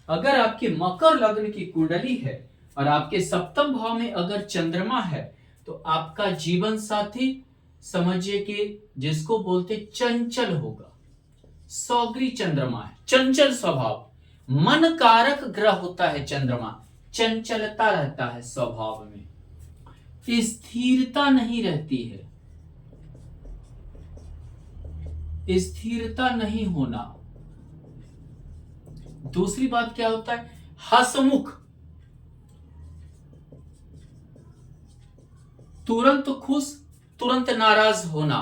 अगर आपके मकर लग्न की कुंडली है और आपके सप्तम भाव में अगर चंद्रमा है, तो आपका जीवन साथी समझिए कि जिसको बोलते चंचल होगा। सौगरी चंद्रमा है, चंचल स्वभाव, मन कारक ग्रह होता है चंद्रमा, चंचलता रहता है स्वभाव में, स्थिरता नहीं रहती है, स्थिरता नहीं होना। दूसरी बात क्या होता है, हसमुख, तुरंत खुश तुरंत नाराज होना,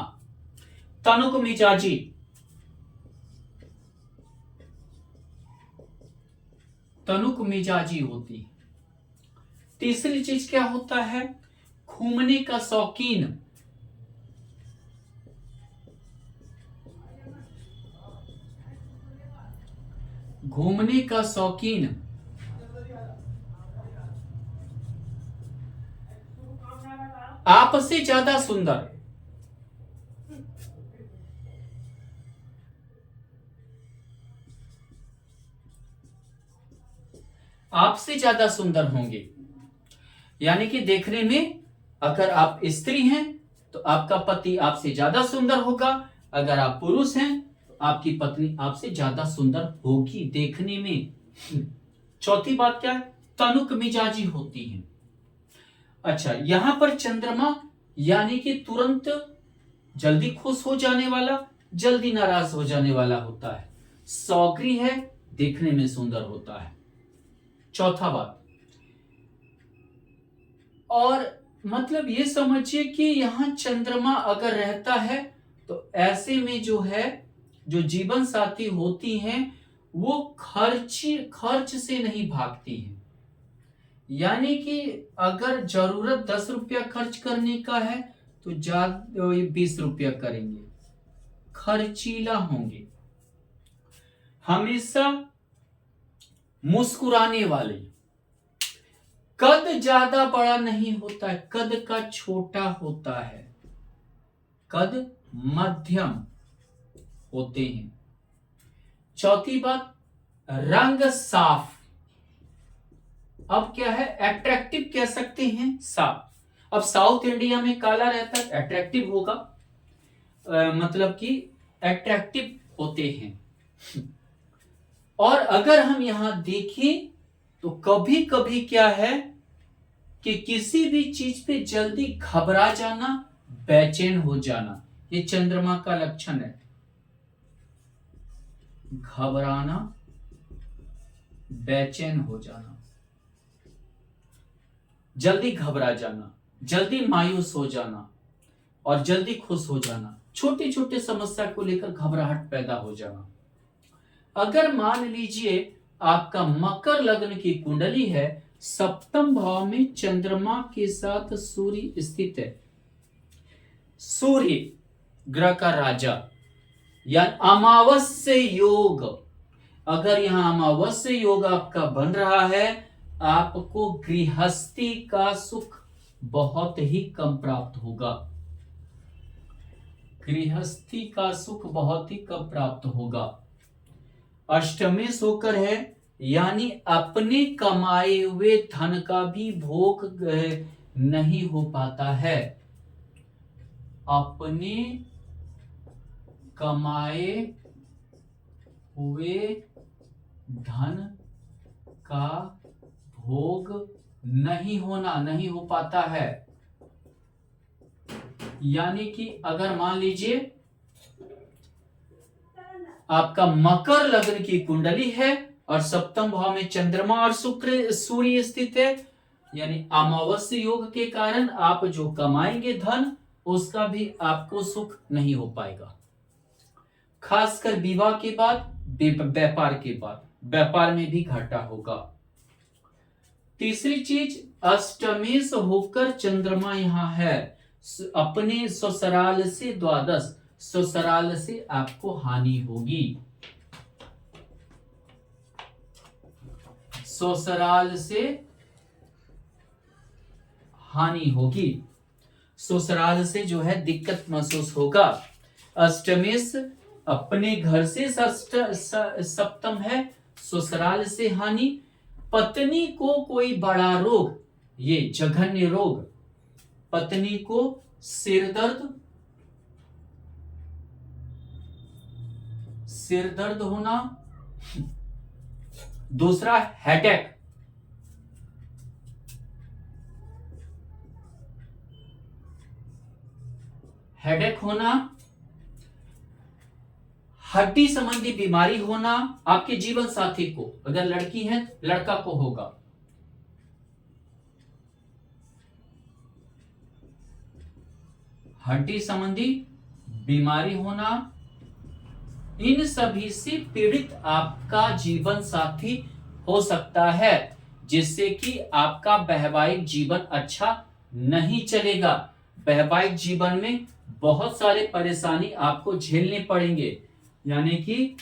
तनुक मिजाजी, तनुक मिजाजी होती है। तीसरी चीज क्या होता है, घूमने का शौकीन, घूमने का शौकीन, आपसे ज्यादा सुंदर, आपसे ज्यादा सुंदर होंगे। यानी कि देखने में अगर आप स्त्री हैं तो आपका पति आपसे ज्यादा सुंदर होगा, अगर आप पुरुष हैं तो आपकी पत्नी आपसे ज्यादा सुंदर होगी देखने में। चौथी बात क्या है, तनुक मिजाजी होती है। अच्छा, यहां पर चंद्रमा यानी कि तुरंत जल्दी खुश हो जाने वाला, जल्दी नाराज हो जाने वाला होता है। सौगरी है, देखने में सुंदर होता है। चौथा बात, और मतलब ये समझिए कि यहां चंद्रमा अगर रहता है तो ऐसे में जो है, जो जीवन साथी होती हैं वो खर्च से नहीं भागती हैं। यानी कि अगर जरूरत 10 रुपया खर्च करने का है तो 20 रुपया करेंगे, खर्चीला होंगे, हमेशा मुस्कुराने वाले। कद ज्यादा बड़ा नहीं होता है, कद का छोटा होता है, कद मध्यम होते हैं। चौथी बात, रंग साफ। अब क्या है, अट्रैक्टिव कह सकते हैं, साफ। अब साउथ इंडिया में काला रहता है, अट्रैक्टिव होगा, मतलब कि अट्रैक्टिव होते हैं। और अगर हम यहां देखें तो कभी कभी क्या है कि किसी भी चीज पे जल्दी घबरा जाना, बेचैन हो जाना, ये चंद्रमा का लक्षण है। घबराना, बेचैन हो जाना, जल्दी घबरा जाना, जल्दी मायूस हो जाना और जल्दी खुश हो जाना, छोटे छोटे समस्या को लेकर घबराहट पैदा हो जाना। अगर मान लीजिए आपका मकर लग्न की कुंडली है, सप्तम भाव में चंद्रमा के साथ सूर्य स्थित है, सूर्य ग्रह का राजा, या अमावस्या योग, अगर यहां अमावस्या योग आपका बन रहा है, आपको गृहस्थी का सुख बहुत ही कम प्राप्त होगा, गृहस्थी का सुख बहुत ही कम प्राप्त होगा। अष्टमेश होकर है, यानी अपने कमाए हुए धन का भी भोग नहीं हो पाता है, अपने कमाए हुए धन का भोग नहीं हो पाता है। यानी कि अगर मान लीजिए आपका मकर लग्न की कुंडली है और सप्तम भाव में चंद्रमा और शुक्र सूर्य स्थित है, यानी अमावस्या योग के कारण आप जो कमाएंगे धन, उसका भी आपको सुख नहीं हो पाएगा, खासकर विवाह के बाद, व्यापार के बाद, व्यापार में भी घाटा होगा। तीसरी चीज, अष्टमेश होकर चंद्रमा यहां है, अपने ससुराल से द्वादश, ससुराल से आपको हानि होगी, ससुराल से हानि होगी, ससुराल से जो है दिक्कत महसूस होगा। अष्टमेश अपने घर से सप्तम है, ससुराल से हानि, पत्नी को कोई बड़ा रोग, ये जघन्य रोग, पत्नी को सिर दर्द होना। दूसरा हेडेक, होना, हड्डी संबंधी बीमारी होना, आपके जीवन साथी को, अगर लड़की है लड़का को होगा। हड्डी संबंधी बीमारी होना, इन सभी से पीड़ित आपका जीवन साथी हो सकता है, जिससे कि आपका वैवाहिक जीवन अच्छा नहीं चलेगा। वैवाहिक जीवन में बहुत सारे परेशानी आपको झेलने पड़ेंगे, यानी कि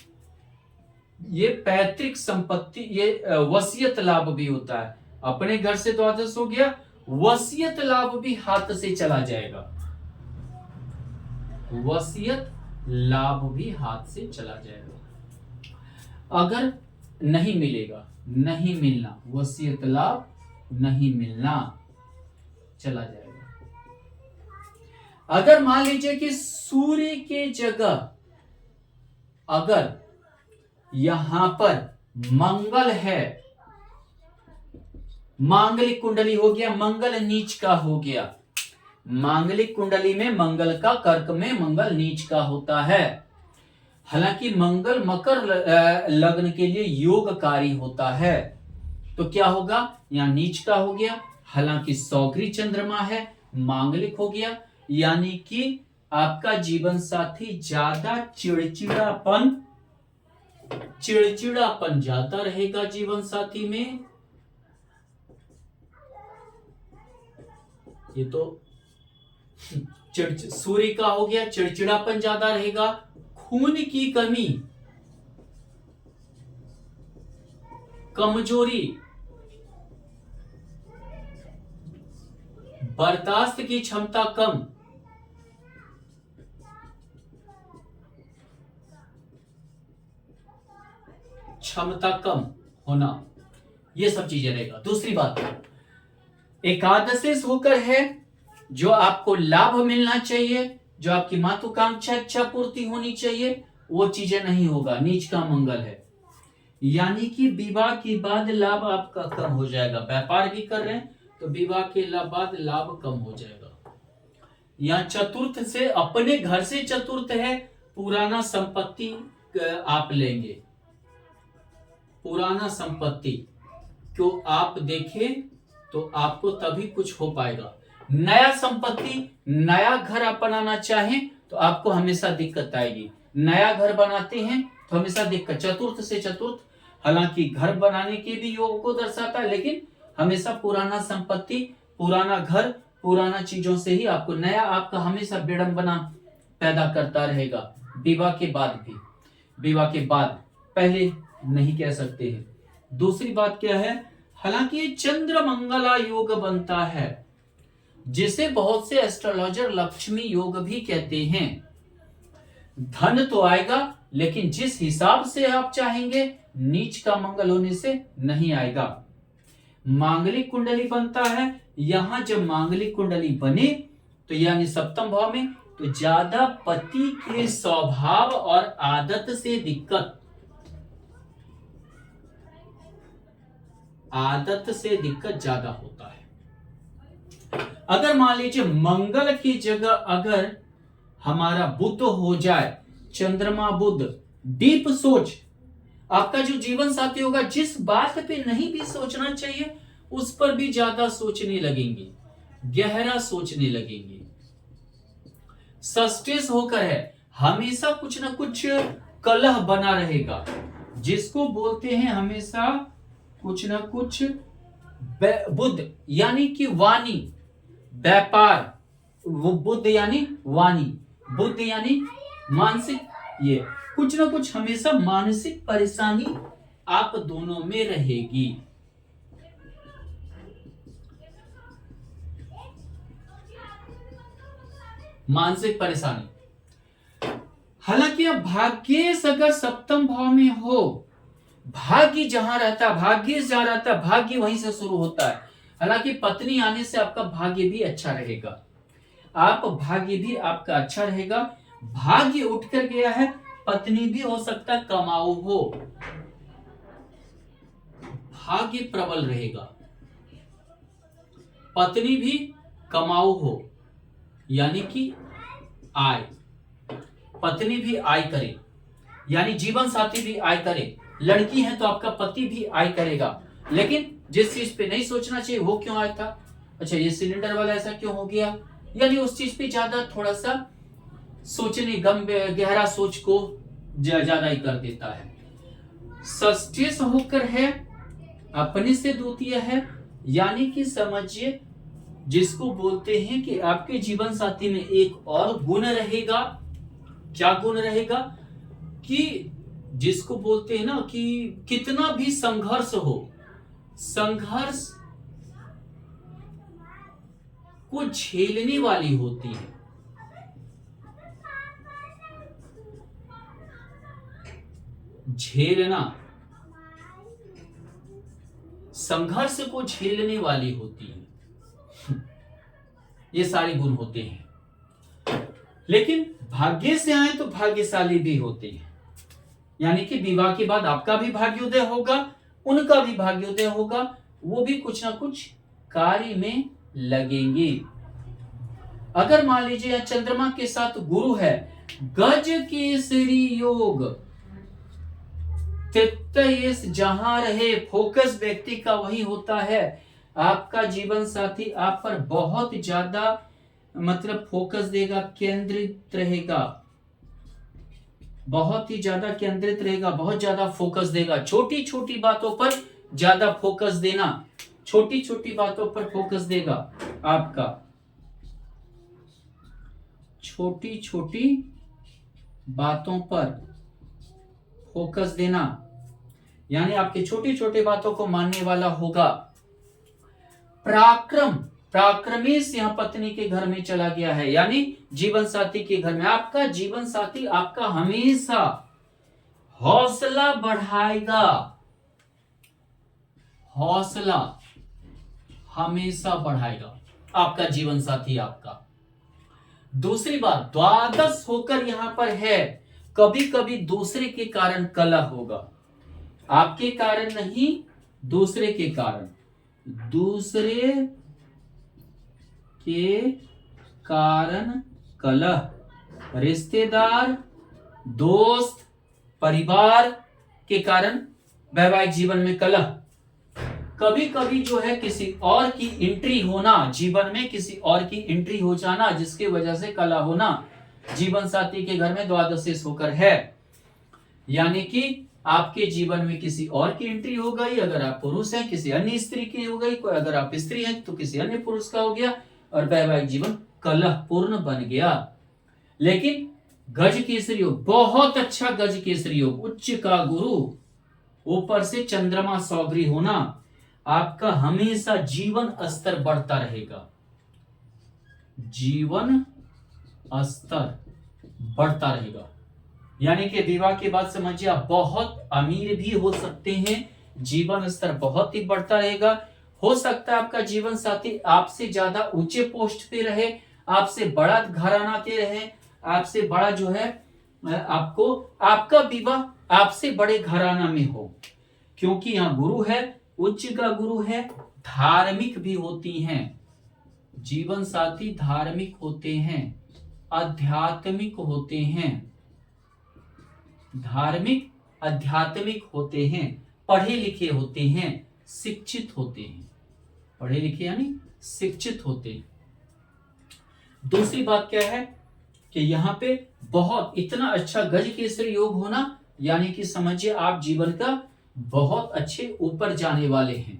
ये पैतृक संपत्ति, ये वसीयत लाभ भी होता है। अपने घर से तो आदेश हो गया, वसीयत लाभ भी हाथ से चला जाएगा। वसीयत लाभ भी हाथ से चला जाएगा अगर नहीं मिलेगा, नहीं मिलना, वसीयत लाभ नहीं मिलना, चला जाएगा। अगर मान लीजिए कि सूर्य के जगह अगर यहां पर मंगल है, मांगलिक कुंडली हो गया, मंगल नीच का हो गया, मांगलिक कुंडली में मंगल का, कर्क में मंगल नीच का होता है। हालांकि मंगल मकर लग्न के लिए योगकारी होता है, तो क्या होगा, यहां नीच का हो गया। हालांकि सौगरी चंद्रमा है, मांगलिक हो गया, यानी कि आपका जीवन साथी ज्यादा चिड़चिड़ापन ज्यादा रहेगा जीवन साथी में। ये तो सूर्य का हो गया, चिड़चिड़ापन ज्यादा रहेगा, खून की कमी, कमजोरी, बर्दाश्त की क्षमता कम, होना, ये सब चीजें रहेगा। दूसरी बात, एकादशेश होकर है, जो आपको लाभ मिलना चाहिए, जो आपकी महत्वाकांक्षा इच्छा पूर्ति होनी चाहिए, वो चीजें नहीं होगा, नीच का मंगल है। यानी कि विवाह के बाद लाभ आपका कम हो जाएगा। व्यापार भी कर रहे हैं तो विवाह के बाद लाभ कम हो जाएगा। यहाँ चतुर्थ से, अपने घर से चतुर्थ है, पुराना संपत्ति आप लेंगे। पुराना संपत्ति को आप देखें तो आपको तभी कुछ हो पाएगा। नया संपत्ति, नया घर आप बनाना चाहें तो आपको हमेशा दिक्कत आएगी। नया घर बनाते हैं तो हमेशा दिक्कत, चतुर्थ से चतुर्थ, हालांकि घर बनाने के भी योग को दर्शाता है, लेकिन हमेशा पुराना संपत्ति, पुराना घर, पुराना चीजों से ही आपको नया, आपका हमेशा विडंबना पैदा करता रहेगा। विवाह के बाद भी, विवाह के बाद, पहले नहीं कह सकते हैं। दूसरी बात क्या है, हालांकि चंद्र मंगला योग बनता है, जिसे बहुत से एस्ट्रोलॉजर लक्ष्मी योग भी कहते हैं। धन तो आएगा, लेकिन जिस हिसाब से आप चाहेंगे, नीच का मंगल होने से नहीं आएगा। मांगलिक कुंडली बनता है, यहां जब मांगलिक कुंडली बने तो यानी सप्तम भाव में, तो ज्यादा पति के स्वभाव और आदत से दिक्कत, ज्यादा होता है। अगर मान लीजिए मंगल की जगह अगर हमारा बुध हो जाए, चंद्रमा बुध, डीप सोच, आपका जो जीवन साथी होगा जिस बात पे नहीं भी सोचना चाहिए उस पर भी ज्यादा सोचने लगेंगे, गहरा सोचने लगेंगे। सस्टेस होकर है, हमेशा कुछ ना कुछ कलह बना रहेगा, जिसको बोलते हैं हमेशा कुछ ना कुछ, बुध यानी कि वाणी, व्यापार, वो बुध यानी वाणी, बुध यानी मानसिक, ये कुछ ना कुछ हमेशा मानसिक परेशानी आप दोनों में रहेगी। मानसिक परेशानी। हालांकि अब भाग्येश अगर सप्तम भाव में हो भाग्य जहां रहता, भाग्य जहां रहता, भाग्य वहीं से शुरू होता है। हालांकि पत्नी आने से आपका भाग्य भी अच्छा रहेगा, आप भाग्य भी आपका अच्छा रहेगा। भाग्य उठ कर गया है, पत्नी भी हो सकता है कमाऊ हो, भाग्य प्रबल रहेगा, पत्नी भी कमाऊ हो, यानी कि आय, पत्नी भी आय करे, यानी जीवन साथी भी आय करे। लड़की है तो आपका पति भी आय करेगा। लेकिन जिस चीज पे नहीं सोचना चाहिए वो क्यों आया था, अच्छा ये सिलेंडर वाला ऐसा क्यों हो गया, यानी उस चीज पे ज्यादा थोड़ा सा सोचने, गहरा सोच को ज्यादा ही कर देता है। षष्ठी से होकर है, अपने से द्वितीय है, यानी कि समझिए जिसको बोलते हैं कि आपके जीवन साथी में एक और गुण रहेगा। क्या गुण रहेगा, कि जिसको बोलते हैं ना कि कितना भी संघर्ष हो, संघर्ष को झेलने वाली होती है। झेलना, संघर्ष को झेलने वाली होती है, ये सारे गुण होते हैं। लेकिन भाग्य से आए तो भाग्यशाली भी होते हैं, यानी कि विवाह के बाद आपका भी भाग्योदय होगा, उनका भी भाग्योदय होगा, वो भी कुछ ना कुछ कार्य में लगेंगे। अगर मान लीजिए चंद्रमा के साथ गुरु है, गज केसरी योग, तृतीयेश जहां रहे, फोकस व्यक्ति का वही होता है। आपका जीवन साथी आप पर बहुत ज्यादा मतलब फोकस देगा, केंद्रित रहेगा, बहुत ही ज्यादा केंद्रित रहेगा, बहुत ज्यादा फोकस देगा। छोटी छोटी बातों पर ज्यादा फोकस देना, छोटी छोटी बातों पर फोकस देगा आपका, छोटी छोटी बातों पर फोकस देना, यानी आपकी छोटी छोटी बातों को मानने वाला होगा। पराक्रम, पराक्रमेश यहां पत्नी के घर में चला गया है, यानी जीवन साथी के घर में। आपका जीवन साथी आपका हमेशा हौसला बढ़ाएगा, हौसला हमेशा बढ़ाएगा आपका जीवन साथी आपका। दूसरी बात, द्वादश होकर यहां पर है, कभी कभी दूसरे के कारण कलह होगा, आपके कारण नहीं, दूसरे के कारण, दूसरे के कारण कलह, रिश्तेदार, दोस्त, परिवार के कारण वैवाहिक जीवन में कलह। कभी कभी जो है किसी और की एंट्री होना, जीवन में किसी और की एंट्री हो जाना, जिसकी वजह से कलह होना। जीवन साथी के घर में द्वादशेश होकर है, यानी कि आपके जीवन में किसी और की एंट्री हो गई, अगर आप पुरुष हैं किसी अन्य स्त्री की हो गई, अगर आप स्त्री हैं तो किसी अन्य पुरुष का हो गया, और वैवाहिक जीवन कलहपूर्ण बन गया। लेकिन गज केसरी योग बहुत अच्छा, गज केसरी योग, उच्च का गुरु, ऊपर से चंद्रमा सौगरी होना, आपका हमेशा जीवन स्तर बढ़ता रहेगा, जीवन स्तर बढ़ता रहेगा। यानी कि विवाह के बाद समझिए आप बहुत अमीर भी हो सकते हैं, जीवन स्तर बहुत ही बढ़ता रहेगा। हो सकता है आपका जीवन साथी आपसे ज्यादा ऊंचे पोस्ट पे रहे, आपसे बड़ा घराना के रहे, आपसे बड़ा जो है आपको, आपका विवाह आपसे बड़े घराना में हो, क्योंकि यहां गुरु है, उच्च का गुरु है, धार्मिक भी होती हैं, जीवन साथी धार्मिक होते हैं, आध्यात्मिक होते हैं, धार्मिक आध्यात्मिक होते हैं, पढ़े लिखे होते हैं, शिक्षित होते हैं, पढ़े लिखे यानी शिक्षित होते हैं। दूसरी बात क्या है कि यहाँ पे बहुत इतना अच्छा गज केसरी योग होना, यानी कि समझिए आप जीवन का बहुत अच्छे ऊपर जाने वाले हैं,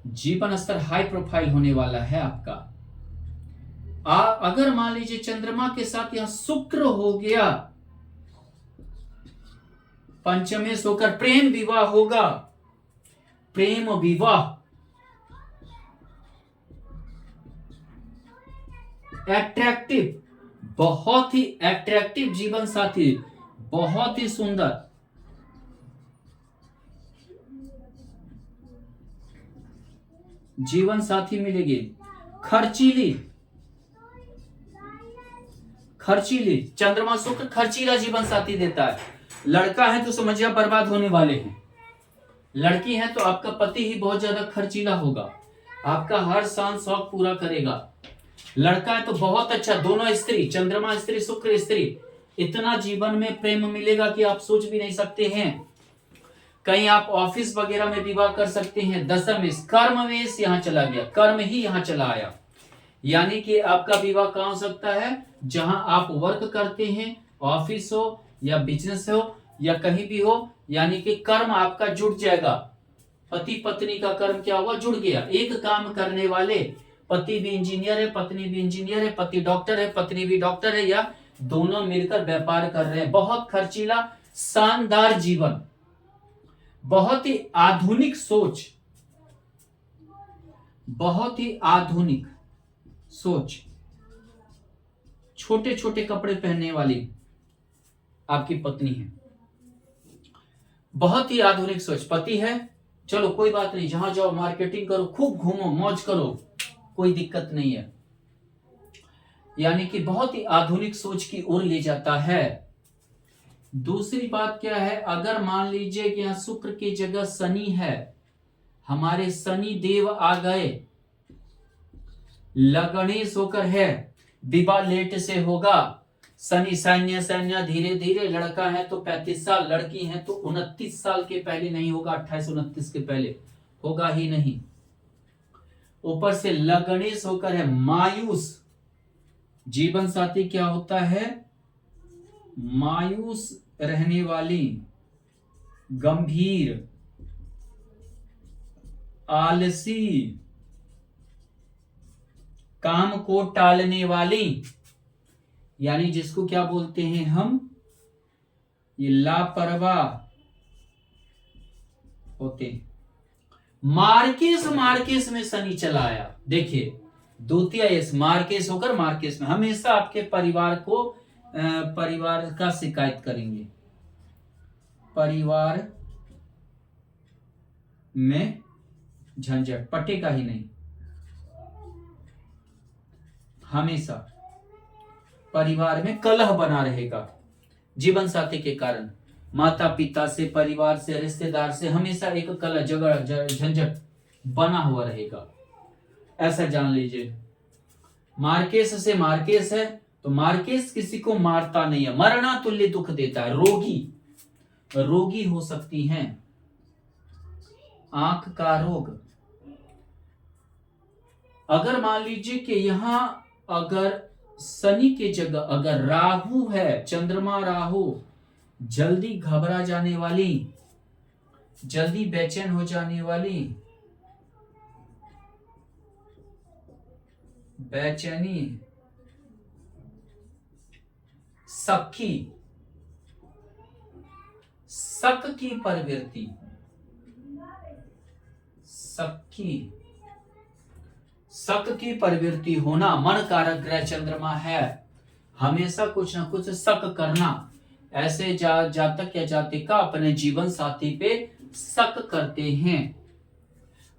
जीवन स्तर हाई प्रोफाइल होने वाला है आपका। अगर मान लीजिए चंद्रमा के साथ यहां शुक्र हो गया, पंचमेश होकर प्रेम विवाह होगा, प्रेम विवाह, एट्रैक्टिव, बहुत ही एट्रैक्टिव जीवन साथी, बहुत ही सुंदर, जीवन साथी मिलेगी। खर्चीली, खर्चीली, चंद्रमा शुक्र खर्चीला जीवन साथी देता है। लड़का है तो समझिए बर्बाद होने वाले हैं, लड़की है तो आपका पति ही बहुत ज्यादा खर्चीला होगा, आपका हर शान शौक पूरा करेगा। लड़का है तो बहुत अच्छा, दोनों स्त्री, चंद्रमा स्त्री शुक्र स्त्री, इतना जीवन में प्रेम मिलेगा कि आप सोच भी नहीं सकते हैं। कहीं आप ऑफिस वगैरह में विवाह कर सकते हैं। दशमेश, कर्मवेश यहां चला गया, कर्म ही यहां चला आया, यानी कि आपका विवाह कहां हो सकता है, जहां आप वर्क करते हैं, ऑफिस हो या बिजनेस हो या कहीं भी हो, यानी कि कर्म आपका जुड़ जाएगा। पति पत्नी का कर्म क्या हुआ, जुड़ गया। एक काम करने वाले, पति भी इंजीनियर है, पत्नी भी इंजीनियर है, पति डॉक्टर है, पत्नी भी डॉक्टर है, या दोनों मिलकर व्यापार कर रहे हैं। बहुत खर्चीला शानदार जीवन, बहुत ही आधुनिक सोच, बहुत ही आधुनिक सोच। छोटे छोटे कपड़े पहनने वाली आपकी पत्नी है, बहुत ही आधुनिक सोच। पति है, चलो कोई बात नहीं, जहां जाओ मार्केटिंग करो, खूब घूमो, मौज करो, कोई दिक्कत नहीं है, यानी कि बहुत ही आधुनिक सोच की ओर ले जाता है। दूसरी बात क्या है, अगर मान लीजिए कि यहां शुक्र की जगह शनि है, हमारे शनि देव आ गए, लगणेश होकर है, विवाह लेट से होगा। शनि सैन्य सैन्य धीरे धीरे, लड़का है तो 35 साल, लड़की है तो 29 साल के पहले नहीं होगा, 28-29 के पहले होगा ही नहीं। ऊपर से लगणेश होकर है मायूस, जीवन साथी क्या होता है, मायूस रहने वाली, गंभीर, आलसी, काम को टालने वाली, यानी जिसको क्या बोलते हैं हम, ये लापरवाह होते। मार्केस, मार्केस में शनि चला आया, देखिए द्वितीय मार्केस होकर मार्केस में, हमेशा आपके परिवार को परिवार का शिकायत करेंगे, परिवार में झंझट, पटेगा ही नहीं, हमेशा परिवार में कलह बना रहेगा जीवन साथी के कारण। माता पिता से, परिवार से, रिश्तेदार से हमेशा एक कलह, झगड़ा, झंझट बना हुआ रहेगा, ऐसा जान लीजिए। मार्केस से मार्केस है तो मार्केस किसी को मारता नहीं है, मरना तुल्य दुख देता है। रोगी, रोगी हो सकती हैं, आंख का रोग। अगर मान लीजिए कि यहां अगर शनि की जगह अगर राहु है, चंद्रमा राहु, जल्दी घबरा जाने वाली, जल्दी बेचैन हो जाने वाली, बेचैनी, सखी, शक की प्रवृत्ति, सखी, शक की प्रवृत्ति होना, मन कारक ग्रह चंद्रमा है, हमेशा कुछ ना कुछ शक करना। ऐसे जातक या जातिका अपने जीवन साथी पे शक करते हैं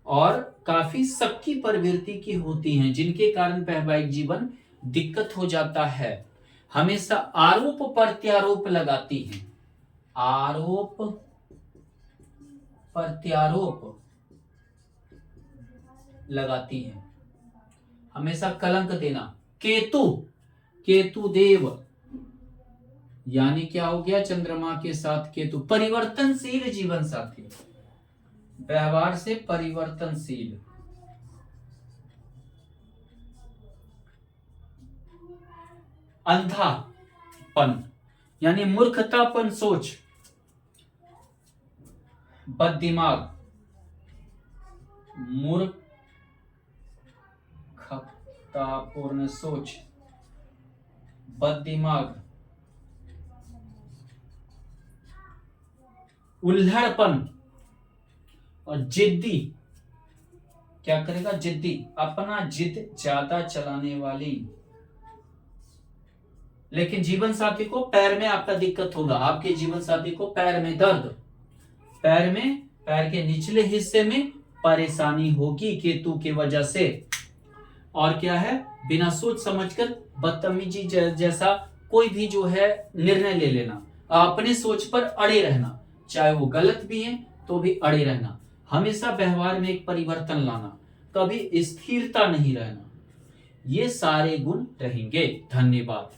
और काफी शक की प्रवृत्ति की होती हैं, जिनके कारण वैवाहिक जीवन दिक्कत हो जाता है। हमेशा आरोप प्रत्यारोप लगाती हैं, आरोप प्रत्यारोप लगाती हैं, हमेशा कलंक देना। केतु, केतु देव, यानी क्या हो गया, चंद्रमा के साथ केतु, परिवर्तनशील जीवन साथी, व्यवहार से परिवर्तनशील, अंधापन यानी मूर्खतापन सोच, बददिमाग, मूर्खतापूर्ण सोच, बददिमाग, उल्हड़पन और जिद्दी। क्या करेगा, जिद्दी, अपना जिद ज्यादा चलाने वाली। लेकिन जीवन साथी को पैर में आपका दिक्कत होगा, आपके जीवन साथी को पैर में दर्द, पैर में, पैर के निचले हिस्से में परेशानी होगी केतु की वजह से। और क्या है, बिना सोच समझकर बदतमीजी जैसा कोई भी जो है निर्णय ले लेना, अपने सोच पर अड़े रहना, चाहे वो गलत भी है तो भी अड़े रहना, हमेशा व्यवहार में एक परिवर्तन लाना, कभी स्थिरता नहीं रहना, ये सारे गुण रहेंगे। धन्यवाद।